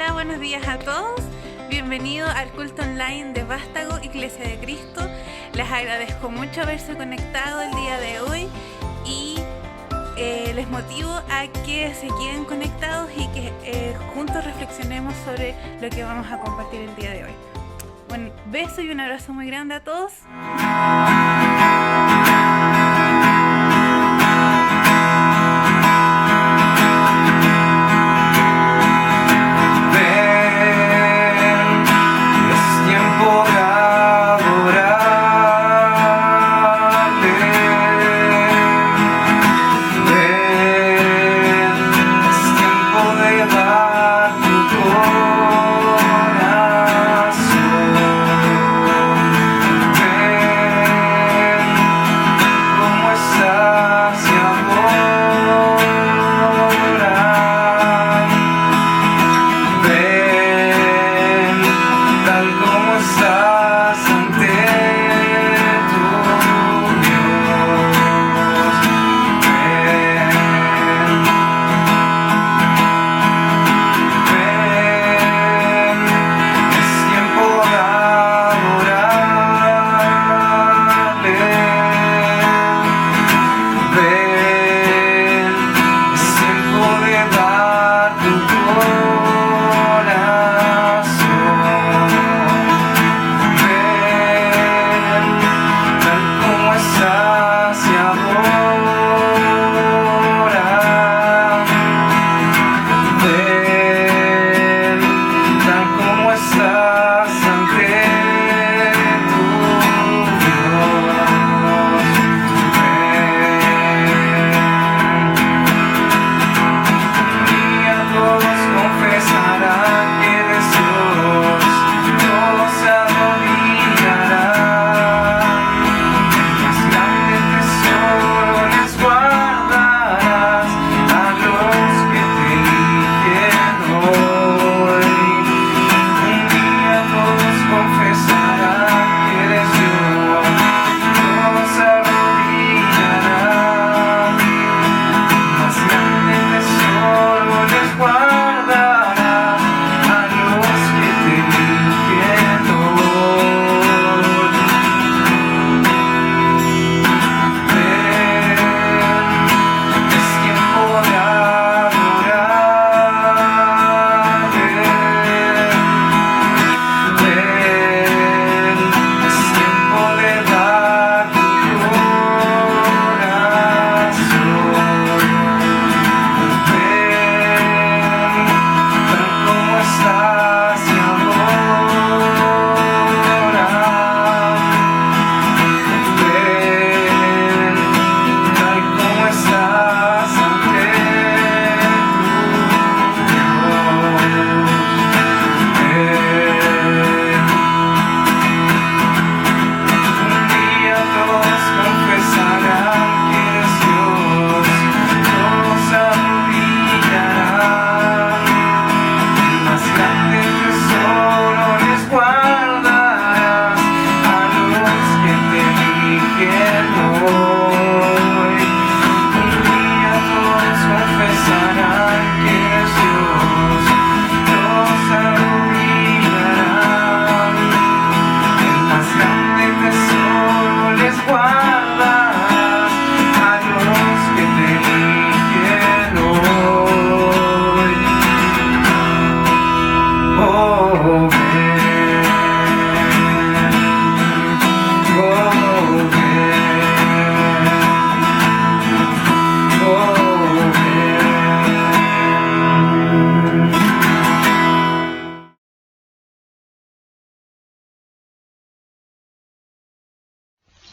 Hola, buenos días a todos. Bienvenido al culto online de Vástago, Iglesia de Cristo. Les agradezco mucho haberse conectado el día de hoy y les motivo a que se queden conectados y que juntos reflexionemos sobre lo que vamos a compartir el día de hoy. Un beso y un abrazo muy grande a todos.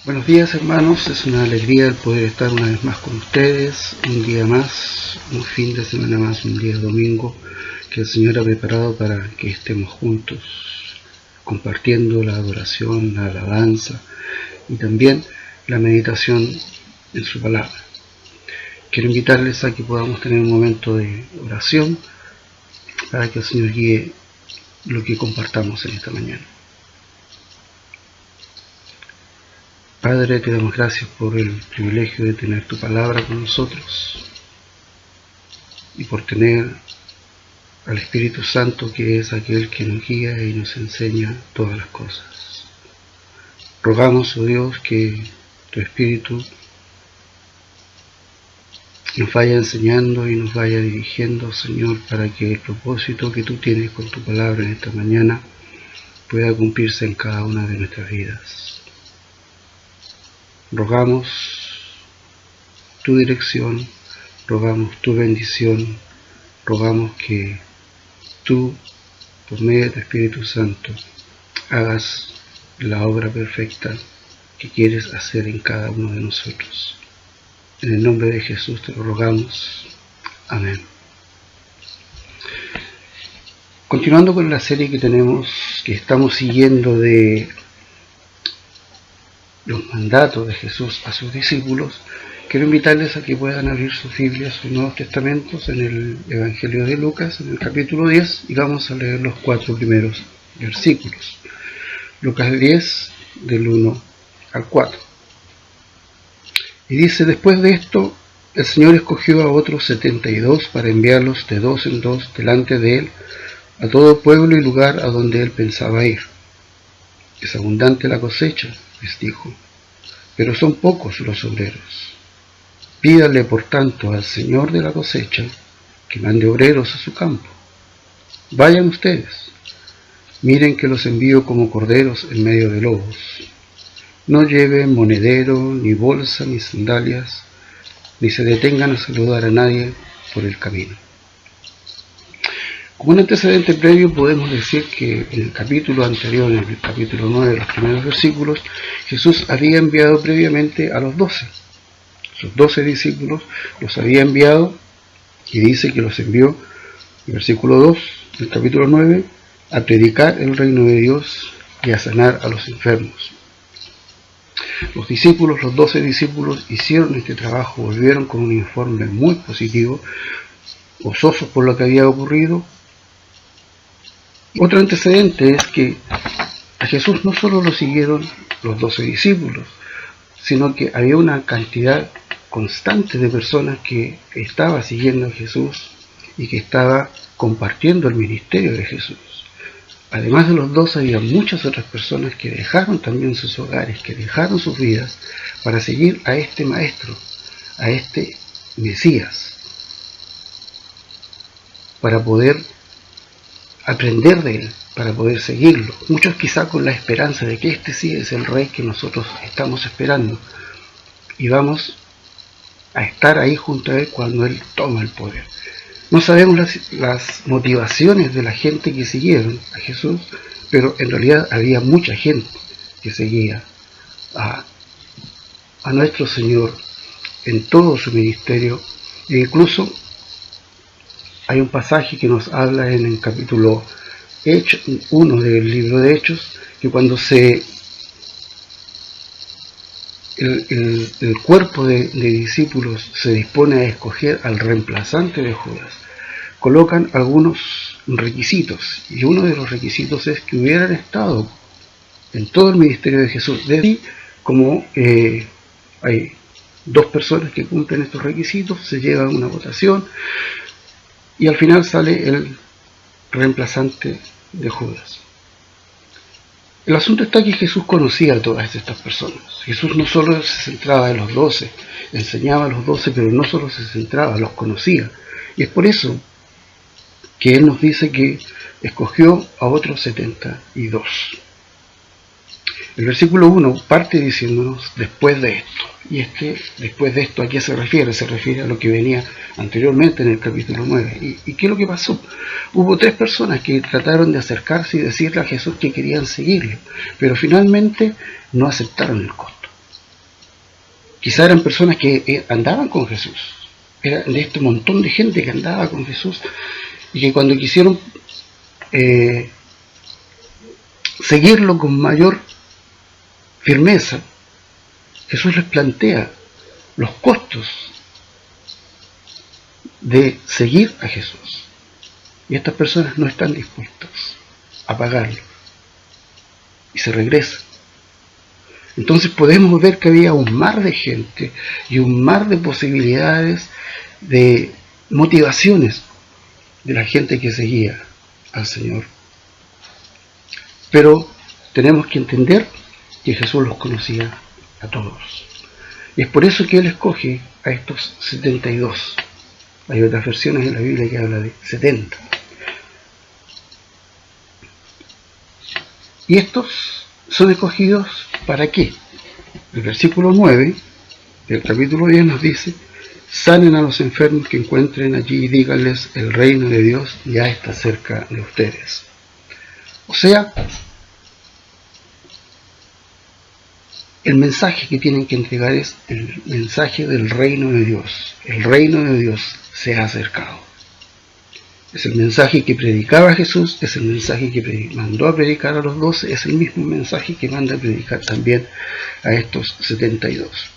Buenos días, hermanos, es una alegría el poder estar una vez más con ustedes, un día más, un fin de semana más, un día domingo que el Señor ha preparado para que estemos juntos compartiendo la adoración, la alabanza y también la meditación en su palabra. Quiero invitarles a que podamos tener un momento de oración para que el Señor guíe lo que compartamos en esta mañana. Padre, te damos gracias por el privilegio de tener tu palabra con nosotros y por tener al Espíritu Santo, que es aquel que nos guía y nos enseña todas las cosas. Rogamos, oh Dios, que tu Espíritu nos vaya enseñando y nos vaya dirigiendo, Señor, para que el propósito que tú tienes con tu palabra en esta mañana pueda cumplirse en cada una de nuestras vidas. Rogamos tu dirección, rogamos tu bendición, rogamos que tú, por medio de tu Espíritu Santo, hagas la obra perfecta que quieres hacer en cada uno de nosotros. En el nombre de Jesús te lo rogamos. Amén. Continuando con la serie que estamos siguiendo de los mandatos de Jesús a sus discípulos, quiero invitarles a que puedan abrir sus Biblias, sus Nuevos Testamentos, en el Evangelio de Lucas, en el capítulo 10, y vamos a leer los 4 primeros versículos. Lucas 10, del 1 al 4. Y dice: después de esto, el Señor escogió a otros 72 para enviarlos de 2 en 2 delante de Él a todo pueblo y lugar a donde Él pensaba ir. Es abundante la cosecha, les dijo, pero son pocos los obreros. Pídanle, por tanto, al Señor de la cosecha que mande obreros a su campo. Vayan ustedes, miren que los envío como corderos en medio de lobos. No lleven monedero, ni bolsa, ni sandalias, ni se detengan a saludar a nadie por el camino. Como un antecedente previo, podemos decir que en el capítulo anterior, en el capítulo 9, los primeros versículos, Jesús había enviado previamente a los 12. Sus 12 discípulos los había enviado, y dice que los envió, en el versículo 2 del capítulo 9, a predicar el reino de Dios y a sanar a los enfermos. Los 12 discípulos hicieron este trabajo, volvieron con un informe muy positivo, gozosos por lo que había ocurrido. Otro antecedente es que a Jesús no solo lo siguieron los 12 discípulos, sino que había una cantidad constante de personas que estaba siguiendo a Jesús y que estaba compartiendo el ministerio de Jesús. Además de los 12, había muchas otras personas que dejaron también sus hogares, que dejaron sus vidas para seguir a este Maestro, a este Mesías, para poder aprender de él, para poder seguirlo. Muchos quizá con la esperanza de que este sí es el Rey que nosotros estamos esperando y vamos a estar ahí junto a él cuando él toma el poder. No sabemos las motivaciones de la gente que siguieron a Jesús, pero en realidad había mucha gente que seguía a nuestro Señor en todo su ministerio. E incluso hay un pasaje que nos habla en el capítulo 1 del libro de Hechos, que cuando el cuerpo de discípulos se dispone a escoger al reemplazante de Judas, colocan algunos requisitos, y uno de los requisitos es que hubieran estado en todo el ministerio de Jesús. De ahí, como hay 2 personas que cumplen estos requisitos, se lleva a una votación y al final sale el reemplazante de Judas. El asunto está que Jesús conocía a todas estas personas. Jesús no solo se centraba en los 12, enseñaba a los 12, pero no solo se centraba, los conocía. Y es por eso que Él nos dice que escogió a otros 72. El versículo 1 parte diciéndonos después de esto. Y después de esto, ¿a qué se refiere? Se refiere a lo que venía anteriormente en el capítulo 9. ¿Y qué es lo que pasó? Hubo 3 personas que trataron de acercarse y decirle a Jesús que querían seguirlo, pero finalmente no aceptaron el costo. Quizá eran personas que andaban con Jesús, eran de este montón de gente que andaba con Jesús, y que cuando quisieron seguirlo con mayor firmeza, Jesús les plantea los costos de seguir a Jesús. Y estas personas no están dispuestas a pagarlo. Y se regresan. Entonces podemos ver que había un mar de gente y un mar de posibilidades, de motivaciones, de la gente que seguía al Señor. Pero tenemos que entender que Jesús los conocía a todos. Y es por eso que Él escoge a estos 72. Hay otras versiones en la Biblia que habla de 70. Y estos son escogidos ¿para qué? El versículo 9 del capítulo 10 nos dice: sanen a los enfermos que encuentren allí y díganles, el reino de Dios ya está cerca de ustedes. O sea, el mensaje que tienen que entregar es el mensaje del reino de Dios. El reino de Dios se ha acercado. Es el mensaje que predicaba Jesús, es el mensaje que mandó a predicar a los 12, es el mismo mensaje que manda a predicar también a estos 72.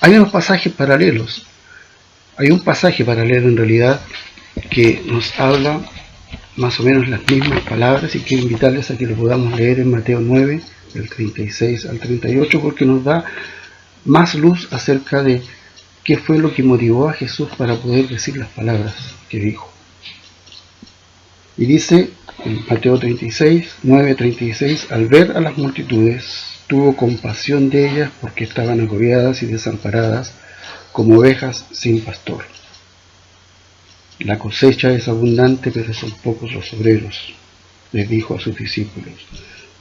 Hay unos pasajes paralelos. Hay un pasaje paralelo en realidad que nos habla más o menos las mismas palabras, y quiero invitarles a que lo podamos leer en Mateo 9, del 36 al 38, porque nos da más luz acerca de qué fue lo que motivó a Jesús para poder decir las palabras que dijo. Y dice en Mateo 36, 9:36, al ver a las multitudes, tuvo compasión de ellas porque estaban agobiadas y desamparadas como ovejas sin pastor. La cosecha es abundante, pero son pocos los obreros, les dijo a sus discípulos.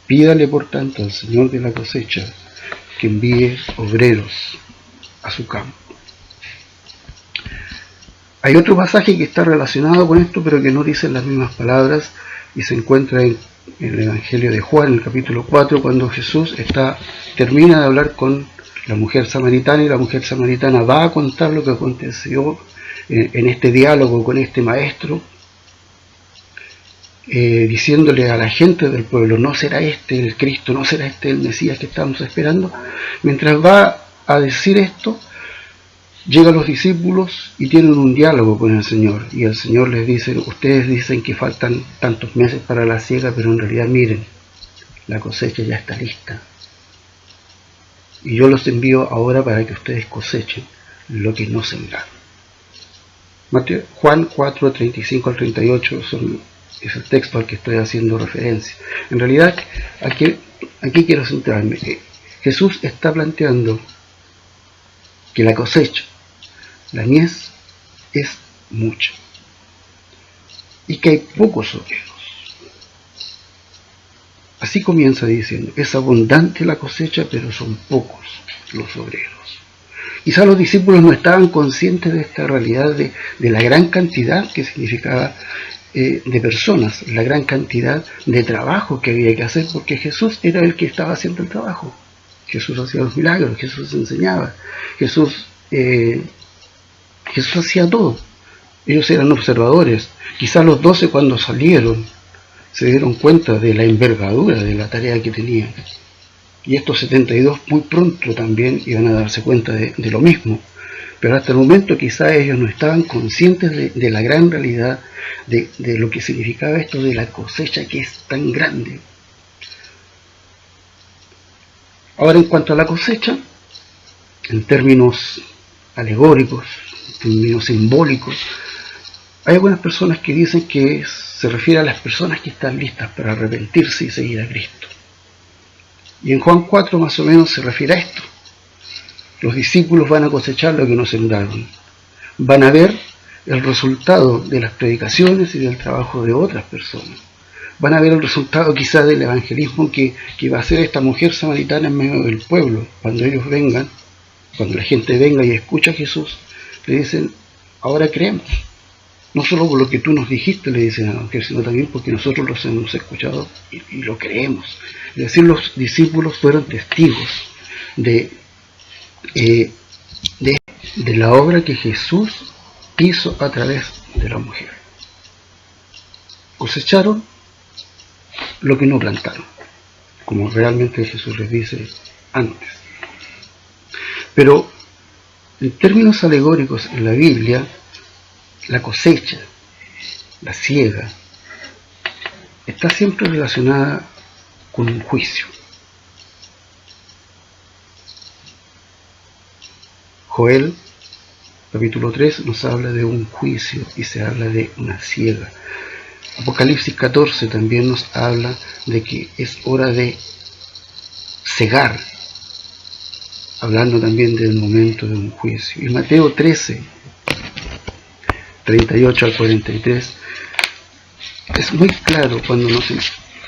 Pídale por tanto al Señor de la cosecha que envíe obreros a su campo. Hay otro pasaje que está relacionado con esto, pero que no dice las mismas palabras, y se encuentra en el Evangelio de Juan, en el capítulo 4, cuando Jesús termina de hablar con la mujer samaritana, y la mujer samaritana va a contar lo que aconteció en este diálogo con este maestro, diciéndole a la gente del pueblo, no será este el Cristo, no será este el Mesías que estamos esperando. Mientras va a decir esto, llegan los discípulos y tienen un diálogo con el Señor, y el Señor les dice, ustedes dicen que faltan tantos meses para la siega, pero en realidad miren, la cosecha ya está lista, y yo los envío ahora para que ustedes cosechen lo que no sembraron. Juan 4, 35 al 38 es el texto al que estoy haciendo referencia. En realidad, aquí quiero centrarme. Jesús está planteando que la cosecha, la mies, es mucha, y que hay pocos obreros. Así comienza diciendo, es abundante la cosecha, pero son pocos los obreros. Quizá los discípulos no estaban conscientes de esta realidad, de la gran cantidad que significaba de personas, la gran cantidad de trabajo que había que hacer, porque Jesús era el que estaba haciendo el trabajo. Jesús hacía los milagros, Jesús enseñaba, Jesús hacía todo. Ellos eran observadores. Quizá los 12, cuando salieron, se dieron cuenta de la envergadura de la tarea que tenían. Y estos 72 muy pronto también iban a darse cuenta de lo mismo. Pero hasta el momento quizá ellos no estaban conscientes de la gran realidad, de lo que significaba esto de la cosecha que es tan grande. Ahora, en cuanto a la cosecha, en términos alegóricos, en términos simbólicos, hay algunas personas que dicen que se refiere a las personas que están listas para arrepentirse y seguir a Cristo. Y en Juan 4 más o menos se refiere a esto. Los discípulos van a cosechar lo que no sembraron. Van a ver el resultado de las predicaciones y del trabajo de otras personas. Van a ver el resultado quizás del evangelismo que va a hacer esta mujer samaritana en medio del pueblo. Cuando ellos vengan, cuando la gente venga y escucha a Jesús, le dicen, ahora creemos. No solo por lo que tú nos dijiste, le dicen a la mujer, sino también porque nosotros los hemos escuchado y lo creemos. Es decir, los discípulos fueron testigos de la obra que Jesús hizo a través de la mujer. Cosecharon lo que no plantaron, como realmente Jesús les dice antes. Pero en términos alegóricos en la Biblia, la cosecha, la siega, está siempre relacionada con un juicio. Joel Capítulo 3 nos habla de un juicio y se habla de una siega. Apocalipsis 14 también nos habla de que es hora de cegar, hablando también del momento de un juicio. Y Mateo 13, 38 al 43, es muy claro cuando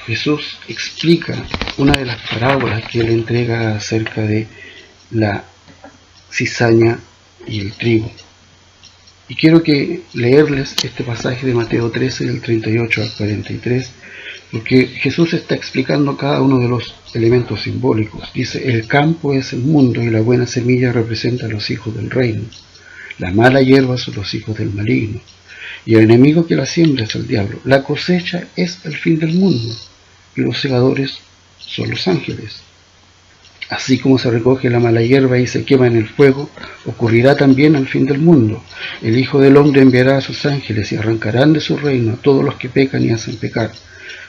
Jesús explica una de las parábolas que él entrega acerca de la cizaña y el trigo. Y quiero leerles este pasaje de Mateo 13, del 38 al 43, porque Jesús está explicando cada uno de los elementos simbólicos. Dice: el campo es el mundo y la buena semilla representa a los hijos del reino. La mala hierba son los hijos del maligno. Y el enemigo que la siembra es el diablo. La cosecha es el fin del mundo y los segadores son los ángeles. Así como se recoge la mala hierba y se quema en el fuego, ocurrirá también al fin del mundo. El Hijo del Hombre enviará a sus ángeles y arrancarán de su reino a todos los que pecan y hacen pecar.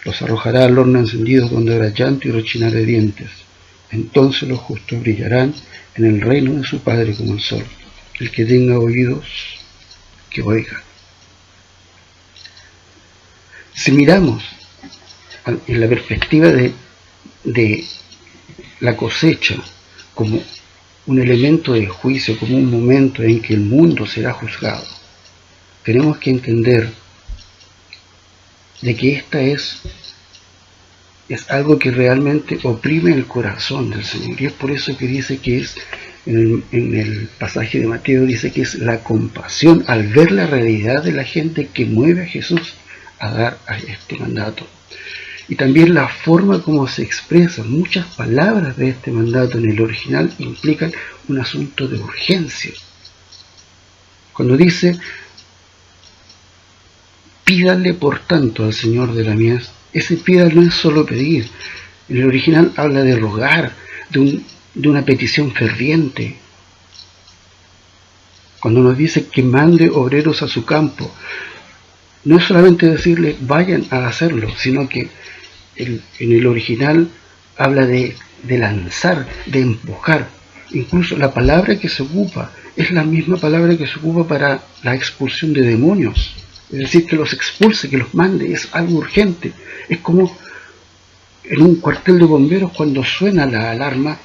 Los arrojará al horno encendido donde habrá llanto y rechinar de dientes. Entonces los justos brillarán en el reino de su Padre como el sol. El que tenga oídos, que oiga. Si miramos en la perspectiva de la cosecha como un elemento de juicio, como un momento en que el mundo será juzgado, tenemos que entender de que esta es algo que realmente oprime el corazón del Señor. Y es por eso que dice que es, en el pasaje de Mateo, dice que es la compasión al ver la realidad de la gente que mueve a Jesús a dar a este mandato. Y también la forma como se expresan muchas palabras de este mandato en el original implican un asunto de urgencia. Cuando dice: pídanle por tanto al Señor de la mies, ese pídale no es solo pedir. En el original habla de rogar, de una petición ferviente. Cuando nos dice que mande obreros a su campo, no es solamente decirle vayan a hacerlo, sino que en el original habla de lanzar, de empujar. Incluso la palabra que se ocupa es la misma palabra que se ocupa para la expulsión de demonios. Es decir, que los expulse, que los mande, es algo urgente. Es como en un cuartel de bomberos cuando suena la alarma,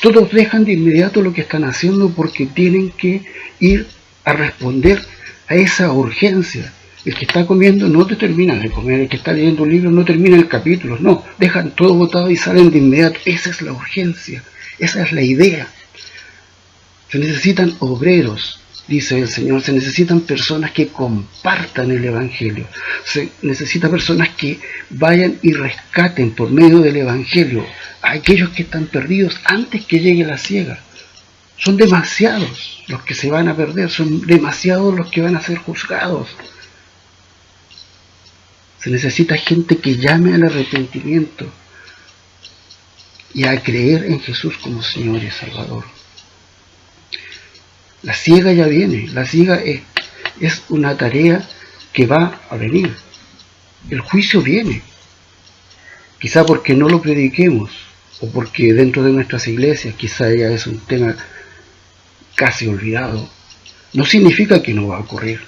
todos dejan de inmediato lo que están haciendo porque tienen que ir a responder a esa urgencia. El que está comiendo no termina de comer, el que está leyendo un libro no termina el capítulo, no, dejan todo botado y salen de inmediato. Esa es la urgencia, esa es la idea. Se necesitan obreros, dice el Señor, se necesitan personas que compartan el Evangelio, se necesitan personas que vayan y rescaten por medio del Evangelio a aquellos que están perdidos antes que llegue la siega. Son demasiados los que se van a perder, son demasiados los que van a ser juzgados. Se necesita gente que llame al arrepentimiento y a creer en Jesús como Señor y Salvador. La siega ya viene, la siega es una tarea que va a venir. El juicio viene, quizá porque no lo prediquemos o porque dentro de nuestras iglesias quizá ya es un tema casi olvidado. No significa que no va a ocurrir.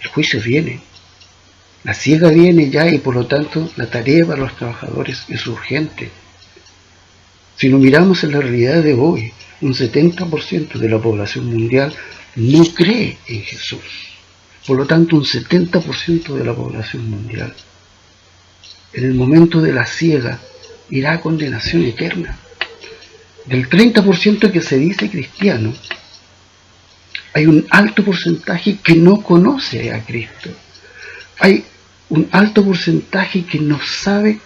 El juicio viene, la siega viene ya y por lo tanto la tarea para los trabajadores es urgente. Si lo miramos en la realidad de hoy, un 70% de la población mundial no cree en Jesús. Por lo tanto, un 70% de la población mundial en el momento de la siega irá a condenación eterna. Del 30% que se dice cristiano, hay un alto porcentaje que no conoce a Cristo. Hay un alto porcentaje que no sabe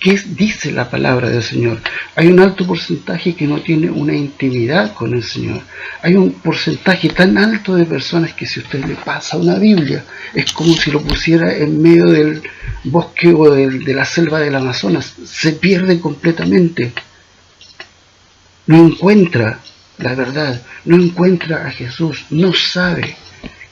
qué dice la palabra del Señor. Hay un alto porcentaje que no tiene una intimidad con el Señor. Hay un porcentaje tan alto de personas que si usted le pasa una Biblia, es como si lo pusiera en medio del bosque o de la selva del Amazonas. Se pierde completamente. No encuentra la verdad, no encuentra a Jesús, no sabe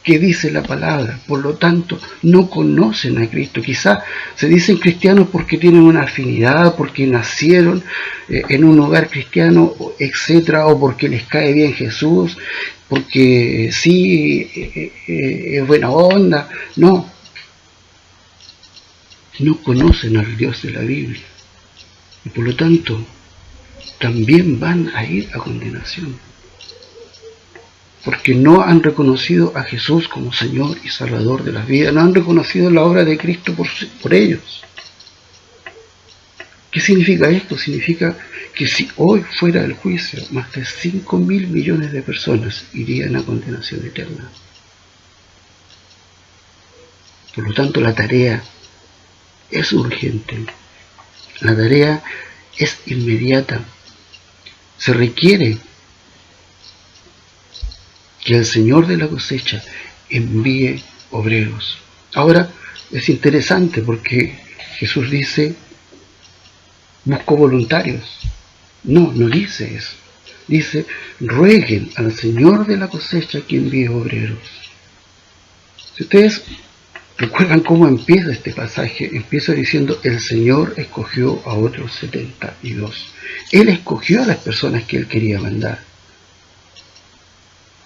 que dice la palabra. Por lo tanto, no conocen a Cristo. Quizá se dicen cristianos porque tienen una afinidad, porque nacieron en un hogar cristiano, etcétera, o porque les cae bien Jesús, porque sí, es buena onda. No conocen al Dios de la Biblia. Y por lo tanto, también van a ir a condenación. Porque no han reconocido a Jesús como Señor y Salvador de las vidas. No han reconocido la obra de Cristo por ellos. ¿Qué significa esto? Significa que si hoy fuera el juicio, más de 5.000 millones de personas irían a condenación eterna. Por lo tanto, la tarea es urgente. La tarea es inmediata. Se requiere que el Señor de la cosecha envíe obreros. Ahora, es interesante porque Jesús dice, busco voluntarios. No dice eso. Dice, rueguen al Señor de la cosecha que envíe obreros. Si ustedes recuerdan cómo empieza este pasaje, empieza diciendo, el Señor escogió a otros 72. Él escogió a las personas que Él quería mandar,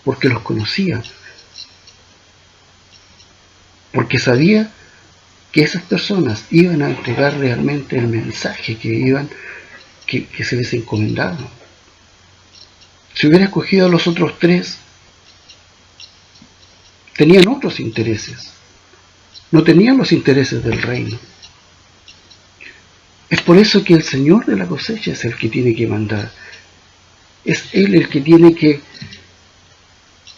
porque los conocía, porque sabía que esas personas iban a entregar realmente el mensaje que se les encomendaba. Si hubiera escogido a los otros 3, tenían otros intereses, no tenían los intereses del reino. Es por eso que el Señor de la cosecha es el que tiene que mandar. Es Él el que tiene que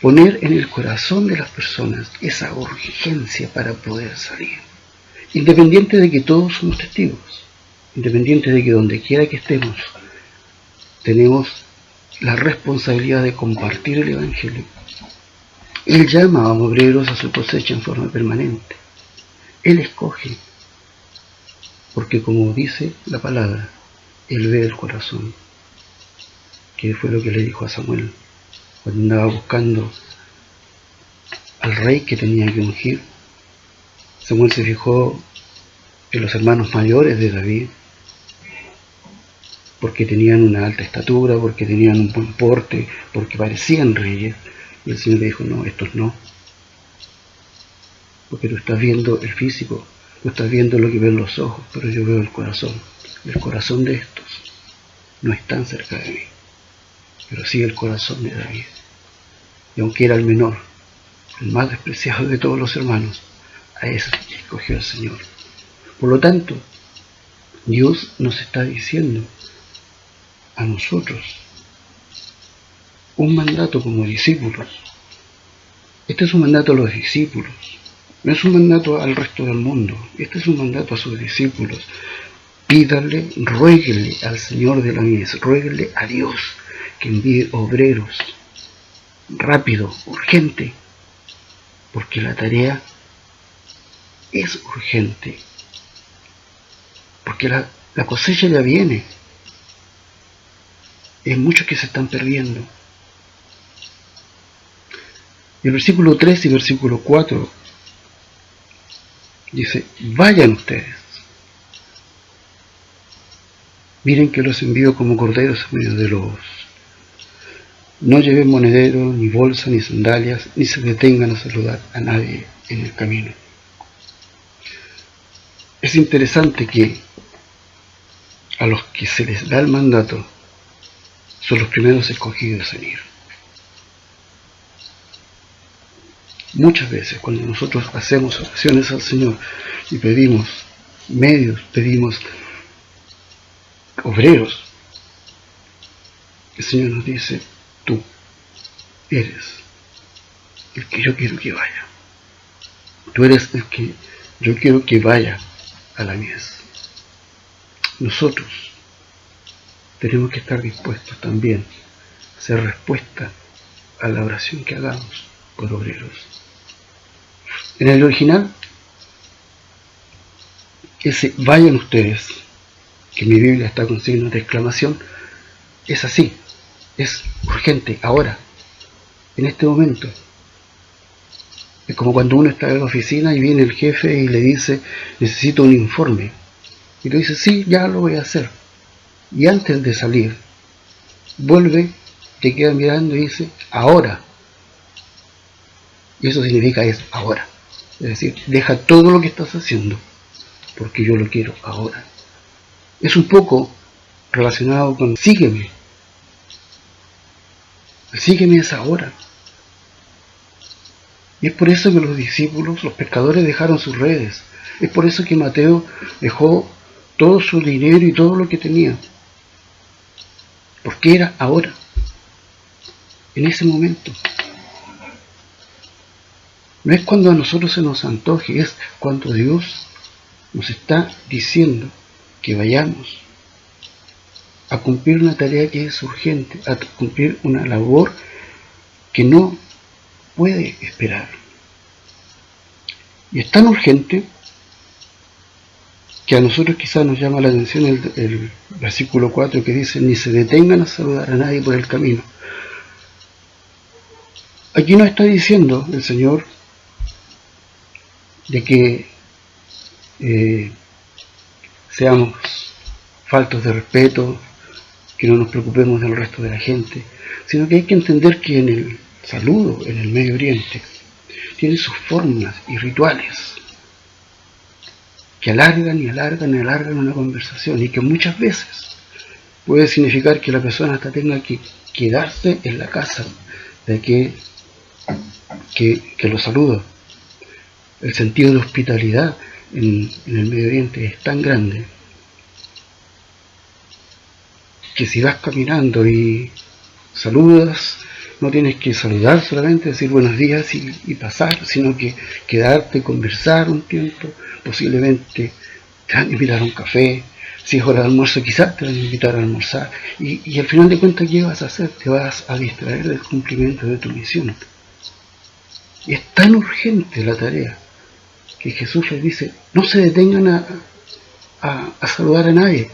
poner en el corazón de las personas esa urgencia para poder salir. Independiente de que todos somos testigos, independiente de que donde quiera que estemos, tenemos la responsabilidad de compartir el Evangelio. Él llama a obreros a su cosecha en forma permanente. Él escoge, porque como dice la palabra, Él ve el corazón, que fue lo que le dijo a Samuel cuando andaba buscando al rey que tenía que ungir. Samuel se fijó en los hermanos mayores de David, porque tenían una alta estatura, porque tenían un buen porte, porque parecían reyes. Y el Señor le dijo, no, estos no. Porque tú estás viendo el físico, tú estás viendo lo que ven los ojos, pero yo veo el corazón. El corazón de estos no es tan cerca de mí, pero sí el corazón de David. Y aunque era el menor, el más despreciado de todos los hermanos, a ese escogió el Señor. Por lo tanto, Dios nos está diciendo a nosotros un mandato como discípulos. Este es un mandato a los discípulos, no es un mandato al resto del mundo. Este es un mandato a sus discípulos. Pídanle, ruéguenle al Señor de la mies, ruéguenle a Dios que envíe obreros, rápido, urgente, porque la tarea es urgente, porque la cosecha ya viene. Hay muchos que se están perdiendo. Y el versículo 3 y versículo 4 dice, vayan ustedes. Miren que los envío como corderos en medio de lobos. No lleven monedero, ni bolsa, ni sandalias, ni se detengan a saludar a nadie en el camino. Es interesante que a los que se les da el mandato son los primeros escogidos en ir. Muchas veces cuando nosotros hacemos oraciones al Señor y pedimos medios, pedimos obreros, el Señor nos dice, tú eres el que yo quiero que vaya. Tú eres el que yo quiero que vaya a la mies. Nosotros tenemos que estar dispuestos también a hacer respuesta a la oración que hagamos por obreros. En el original, ese vayan ustedes, que mi Biblia está con signos de exclamación, es así, es urgente, ahora, en este momento. Es como cuando uno está en la oficina y viene el jefe y le dice, necesito un informe. Y le dice, sí, ya lo voy a hacer. Y antes de salir, vuelve, te queda mirando y dice, ahora. Y eso significa es ahora. Es decir, deja todo lo que estás haciendo, porque yo lo quiero ahora. Es un poco relacionado con sígueme. El sígueme es ahora. Y es por eso que los discípulos, los pescadores, dejaron sus redes. Es por eso que Mateo dejó todo su dinero y todo lo que tenía. Porque era ahora, en ese momento. No es cuando a nosotros se nos antoje, es cuando Dios nos está diciendo que vayamos a cumplir una tarea que es urgente, a cumplir una labor que no puede esperar. Y es tan urgente que a nosotros quizás nos llama la atención el versículo 4 que dice, ni se detengan a saludar a nadie por el camino. Aquí nos está diciendo el Señor de que seamos faltos de respeto, que no nos preocupemos del resto de la gente, sino que hay que entender que en el saludo, en el Medio Oriente, tiene sus formas y rituales que alargan y alargan y alargan una conversación y que muchas veces puede significar que la persona hasta tenga que quedarse en la casa de que lo saluda. El sentido de hospitalidad en el Medio Oriente es tan grande que si vas caminando y saludas, no tienes que saludar solamente, decir buenos días y pasar, sino que quedarte, conversar un tiempo, posiblemente te van a invitar a un café, si es hora de almuerzo quizás te van a invitar a almorzar, y al final de cuentas, ¿qué vas a hacer? Te vas a distraer del cumplimiento de tu misión. Y es tan urgente la tarea que Jesús les dice, no se detengan a saludar a nadie,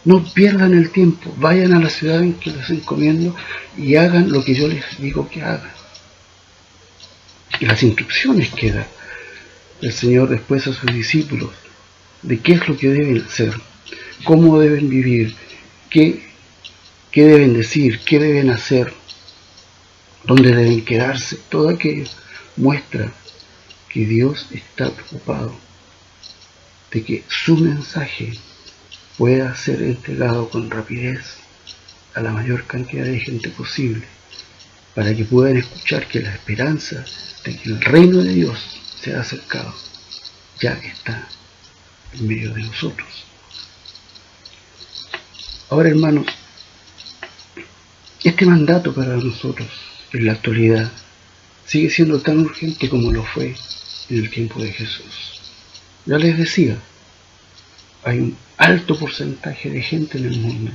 no pierdan el tiempo, vayan a la ciudad en que les encomiendo y hagan lo que yo les digo que hagan. Y las instrucciones que da el Señor después a sus discípulos de qué es lo que deben hacer, cómo deben vivir, qué deben decir, qué deben hacer, dónde deben quedarse, todo aquello muestra que Dios está preocupado de que su mensaje pueda ser entregado con rapidez a la mayor cantidad de gente posible, para que puedan escuchar que la esperanza de que el reino de Dios se ha acercado ya está en medio de nosotros. Ahora, hermanos, este mandato para nosotros en la actualidad sigue siendo tan urgente como lo fue en el tiempo de Jesús. Ya les decía, hay un alto porcentaje de gente en el mundo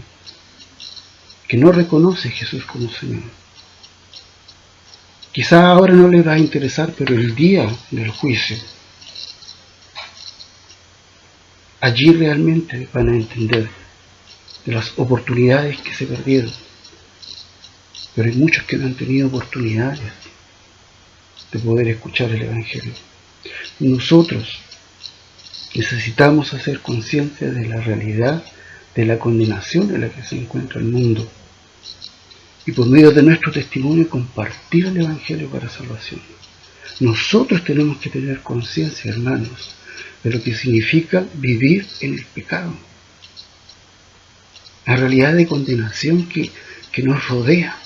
que no reconoce a Jesús como Señor. Quizá ahora no les va a interesar, pero el día del juicio, allí realmente van a entender de las oportunidades que se perdieron. Pero hay muchos que no han tenido oportunidades de poder escuchar el Evangelio. Nosotros necesitamos hacer conciencia de la realidad de la condenación en la que se encuentra el mundo y por medio de nuestro testimonio compartir el Evangelio para salvación. Nosotros tenemos que tener conciencia, hermanos, de lo que significa vivir en el pecado, la realidad de condenación que nos rodea,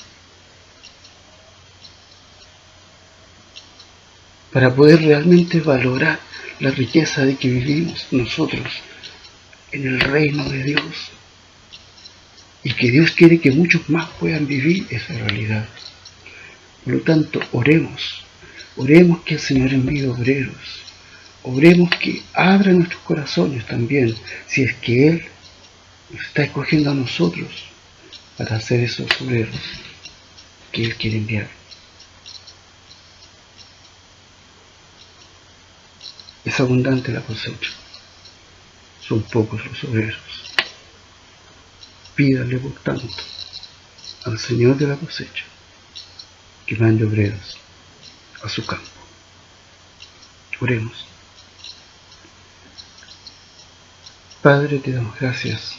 para poder realmente valorar la riqueza de que vivimos nosotros en el reino de Dios y que Dios quiere que muchos más puedan vivir esa realidad. Por lo tanto, oremos que el Señor envíe obreros, oremos que abra nuestros corazones también, si es que Él nos está escogiendo a nosotros para hacer esos obreros que Él quiere enviar. Es abundante la cosecha, son pocos los obreros. Pídale por tanto al Señor de la cosecha que mande obreros a su campo. Oremos. Padre, te damos gracias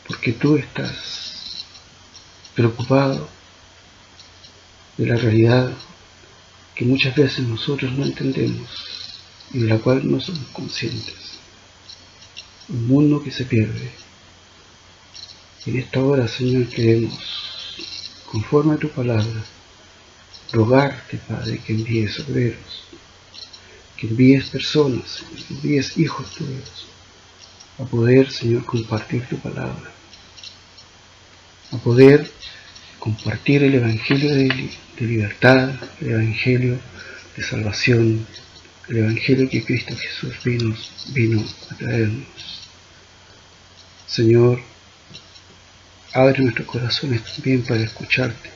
porque tú estás preocupado de la realidad que muchas veces nosotros no entendemos y de la cual no somos conscientes. Un mundo que se pierde. En esta hora, Señor, queremos, conforme a tu palabra, rogarte, Padre, que envíes obreros, que envíes personas, que envíes hijos tuyos, a poder, Señor, compartir tu palabra, a poder compartir el Evangelio de libertad, el Evangelio de salvación, el Evangelio que Cristo Jesús vino a traernos. Señor, abre nuestros corazones también para escucharte,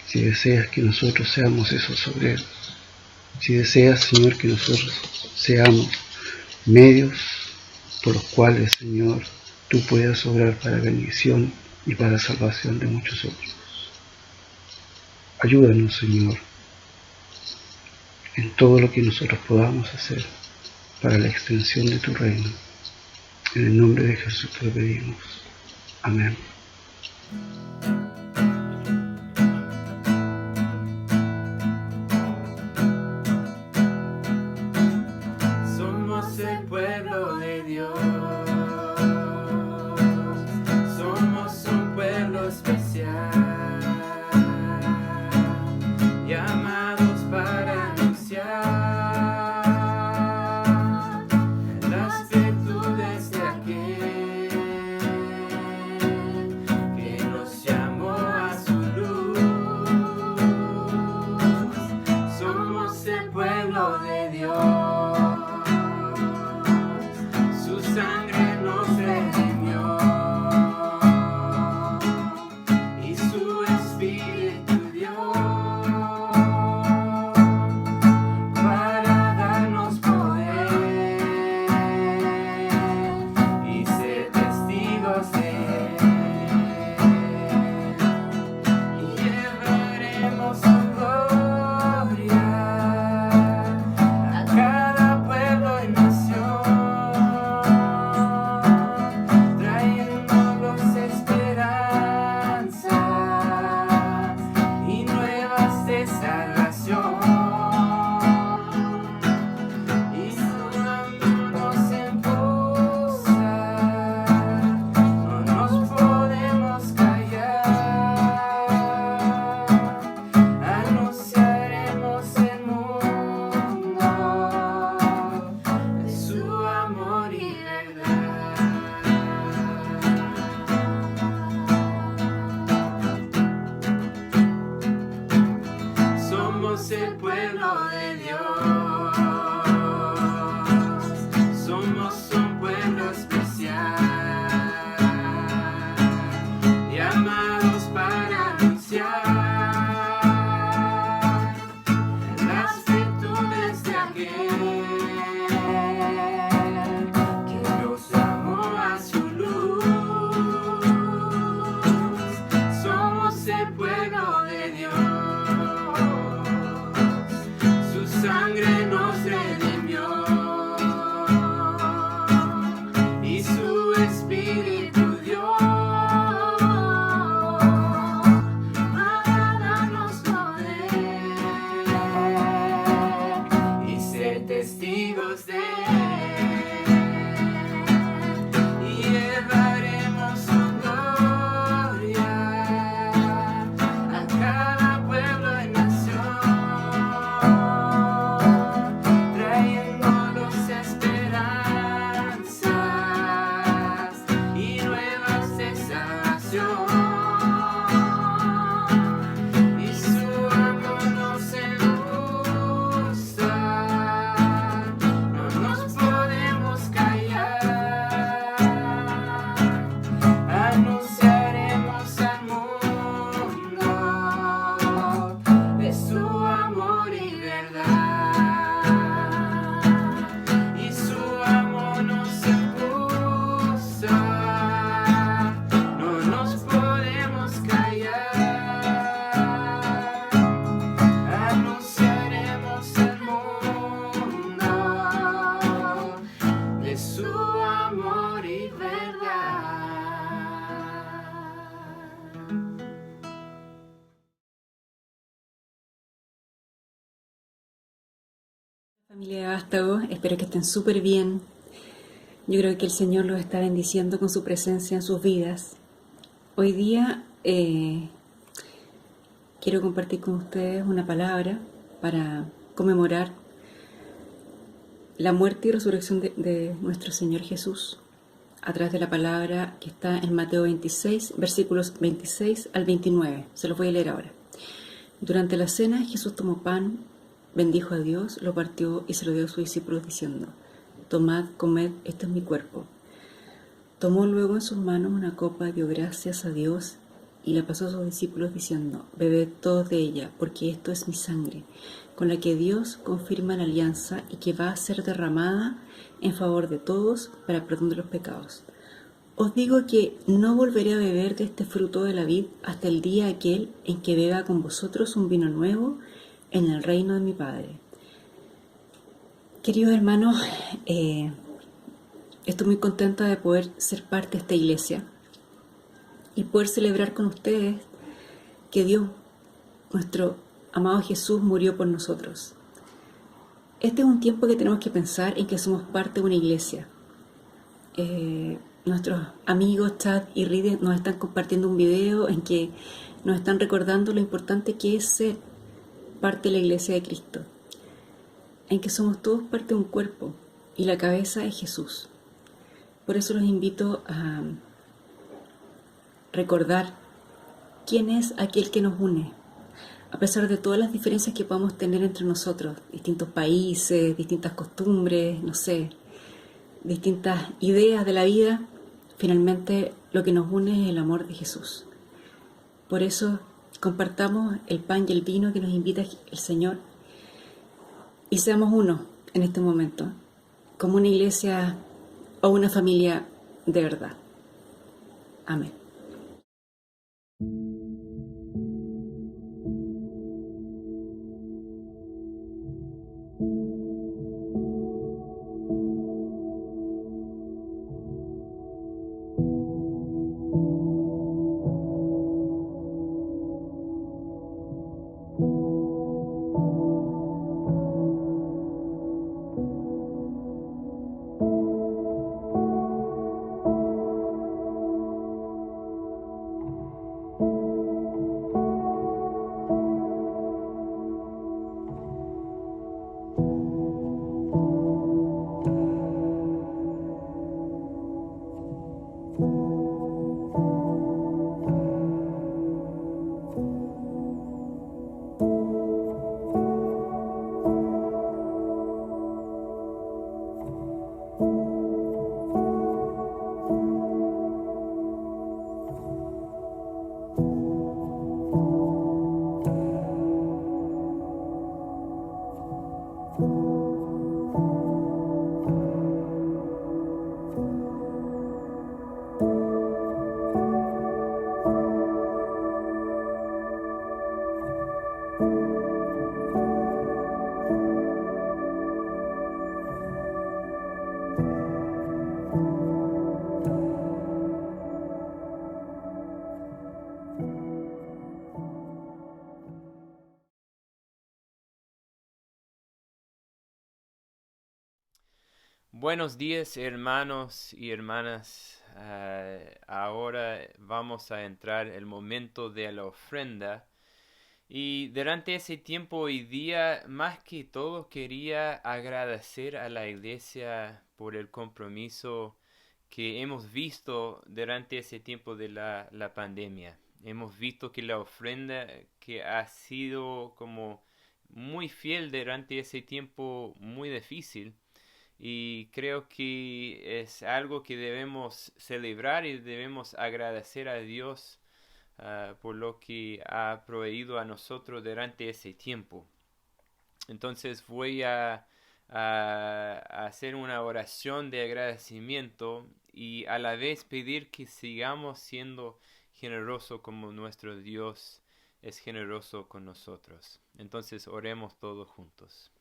si deseas que nosotros seamos esos obreros, si deseas, Señor, que nosotros seamos medios por los cuales, Señor, tú puedas obrar para bendición y para salvación de muchos otros. Ayúdanos, Señor, en todo lo que nosotros podamos hacer para la extensión de tu reino. En el nombre de Jesús te lo pedimos. Amén. Somos el pueblo de Dios, somos un pueblo especial, llamados para anunciar las virtudes de aquel que nos llamó a su luz. Somos el pueblo de Dios. Somos el pueblo de Dios, somos un pueblo especial, llamados para anunciar las virtudes de aquel que nos llamó a su luz. Somos el pueblo de Dios. Sangre nos redimió y su Espíritu dio para darnos poder y ser testigos de Él, y llevaremos su gloria a cada pueblo y nación. Familia de Vástago, espero que estén súper bien. Yo creo que el Señor los está bendiciendo con su presencia en sus vidas. Hoy día quiero compartir con ustedes una palabra para conmemorar la muerte y resurrección de nuestro Señor Jesús a través de la palabra que está en Mateo 26, versículos 26 al 29. Se los voy a leer ahora. Durante la cena Jesús tomó pan, bendijo a Dios, lo partió y se lo dio a sus discípulos diciendo: Tomad, comed, este es mi cuerpo. Tomó luego en sus manos una copa, dio gracias a Dios y la pasó a sus discípulos diciendo: Bebed todos de ella, porque esto es mi sangre, con la que Dios confirma la alianza y que va a ser derramada en favor de todos para perdón de los pecados. Os digo que no volveré a beber de este fruto de la vid hasta el día aquel en que beba con vosotros un vino nuevo en el reino de mi Padre. Queridos hermanos, estoy muy contenta de poder ser parte de esta iglesia y poder celebrar con ustedes que Dios, nuestro amado Jesús, murió por nosotros. Este es un tiempo que tenemos que pensar en que somos parte de una iglesia. Nuestros amigos Chad y Ride nos están compartiendo un video en que nos están recordando lo importante que es ser parte de la iglesia de Cristo, en que somos todos parte de un cuerpo y la cabeza es Jesús. Por eso los invito a recordar quién es aquel que nos une, a pesar de todas las diferencias que podamos tener entre nosotros, distintos países, distintas costumbres, no sé, distintas ideas de la vida. Finalmente lo que nos une es el amor de Jesús. Por eso compartamos el pan y el vino que nos invita el Señor y seamos uno en este momento, como una iglesia o una familia de verdad. Amén. Buenos días, hermanos y hermanas. Ahora vamos a entrar el momento de la ofrenda. Y durante ese tiempo hoy día, más que todo, quería agradecer a la iglesia por el compromiso que hemos visto durante ese tiempo de la pandemia. Hemos visto que la ofrenda que ha sido como muy fiel durante ese tiempo muy difícil. Y creo que es algo que debemos celebrar y debemos agradecer a Dios por lo que ha proveído a nosotros durante ese tiempo. Entonces voy a hacer una oración de agradecimiento y a la vez pedir que sigamos siendo generosos como nuestro Dios es generoso con nosotros. Entonces oremos todos juntos.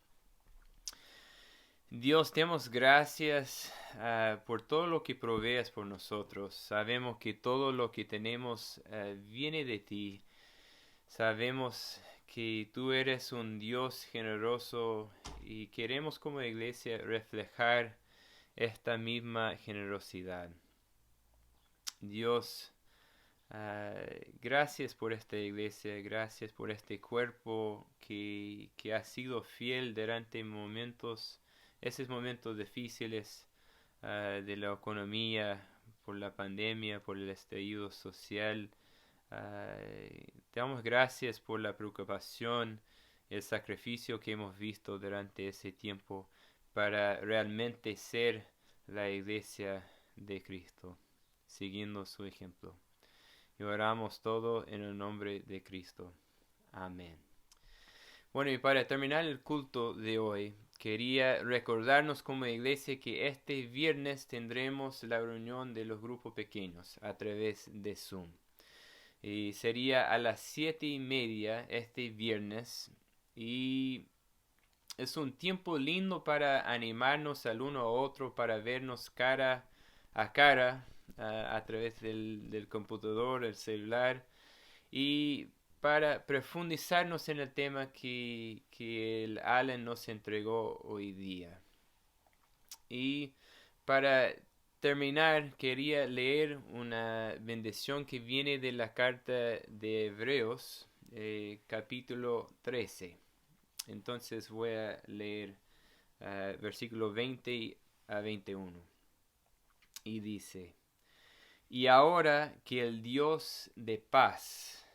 Dios, te damos gracias por todo lo que provees por nosotros. Sabemos que todo lo que tenemos viene de ti. Sabemos que tú eres un Dios generoso y queremos como iglesia reflejar esta misma generosidad. Dios, gracias por esta iglesia, gracias por este cuerpo que ha sido fiel durante esos momentos difíciles de la economía, por la pandemia, por el estallido social. Te damos gracias por la preocupación, el sacrificio que hemos visto durante ese tiempo para realmente ser la iglesia de Cristo, siguiendo su ejemplo. Y oramos todo en el nombre de Cristo. Amén. Bueno, y para terminar el culto de hoy, quería recordarnos como iglesia que este viernes tendremos la reunión de los grupos pequeños a través de Zoom. Y sería a las 7:30 este viernes. Y es un tiempo lindo para animarnos al uno a otro, para vernos cara a cara a través del computador, el celular, y para profundizarnos en el tema que el Alan nos entregó hoy día. Y para terminar, quería leer una bendición que viene de la carta de Hebreos, capítulo 13. Entonces voy a leer versículo 20 a 21. Y dice: Y ahora que el Dios de paz,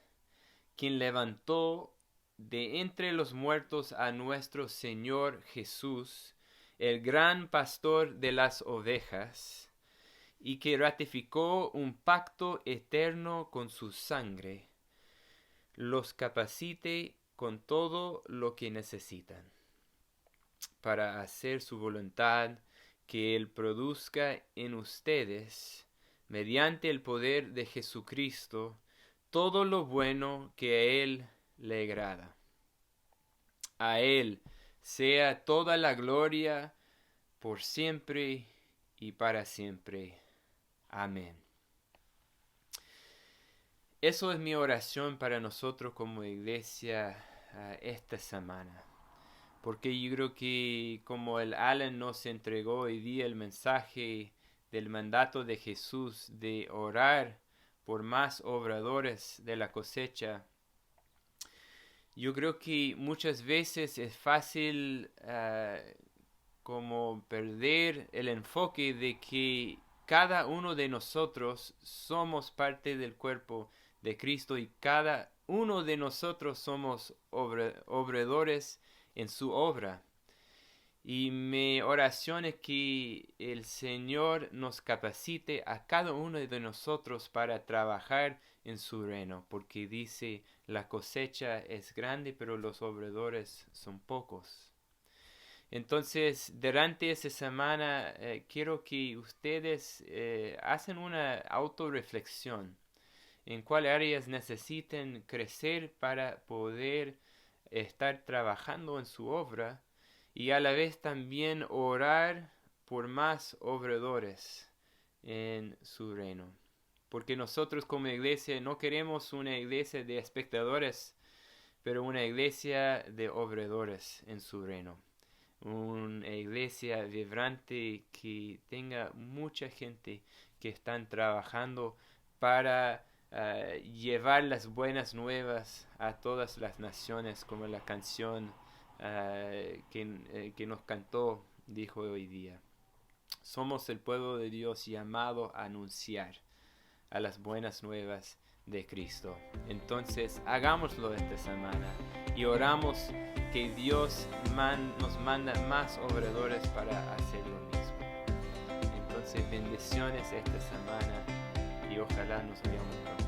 quien levantó de entre los muertos a nuestro Señor Jesús, el gran pastor de las ovejas, y que ratificó un pacto eterno con su sangre, los capacite con todo lo que necesitan, para hacer su voluntad, que Él produzca en ustedes, mediante el poder de Jesucristo, todo lo bueno que a Él le agrada. A Él sea toda la gloria por siempre y para siempre. Amén. Eso es mi oración para nosotros como iglesia esta semana. Porque yo creo que como el Alan nos entregó hoy día el mensaje del mandato de Jesús de orar por más obradores de la cosecha, yo creo que muchas veces es fácil como perder el enfoque de que cada uno de nosotros somos parte del cuerpo de Cristo y cada uno de nosotros somos obradores en su obra. Y mi oración es que el Señor nos capacite a cada uno de nosotros para trabajar en su reino, porque dice, la cosecha es grande, pero los obradores son pocos. Entonces, durante esta semana, quiero que ustedes hacen una autorreflexión en cuáles áreas necesiten crecer para poder estar trabajando en su obra y a la vez también orar por más obradores en su reino. Porque nosotros como iglesia no queremos una iglesia de espectadores, pero una iglesia de obradores en su reino. Una iglesia vibrante que tenga mucha gente que están trabajando para llevar las buenas nuevas a todas las naciones, como la canción que nos cantó dijo hoy día. Somos el pueblo de Dios llamado a anunciar a las buenas nuevas de Cristo. Entonces hagámoslo esta semana y oramos que Dios nos manda más obradores para hacer lo mismo. Entonces bendiciones esta semana y ojalá nos veamos pronto.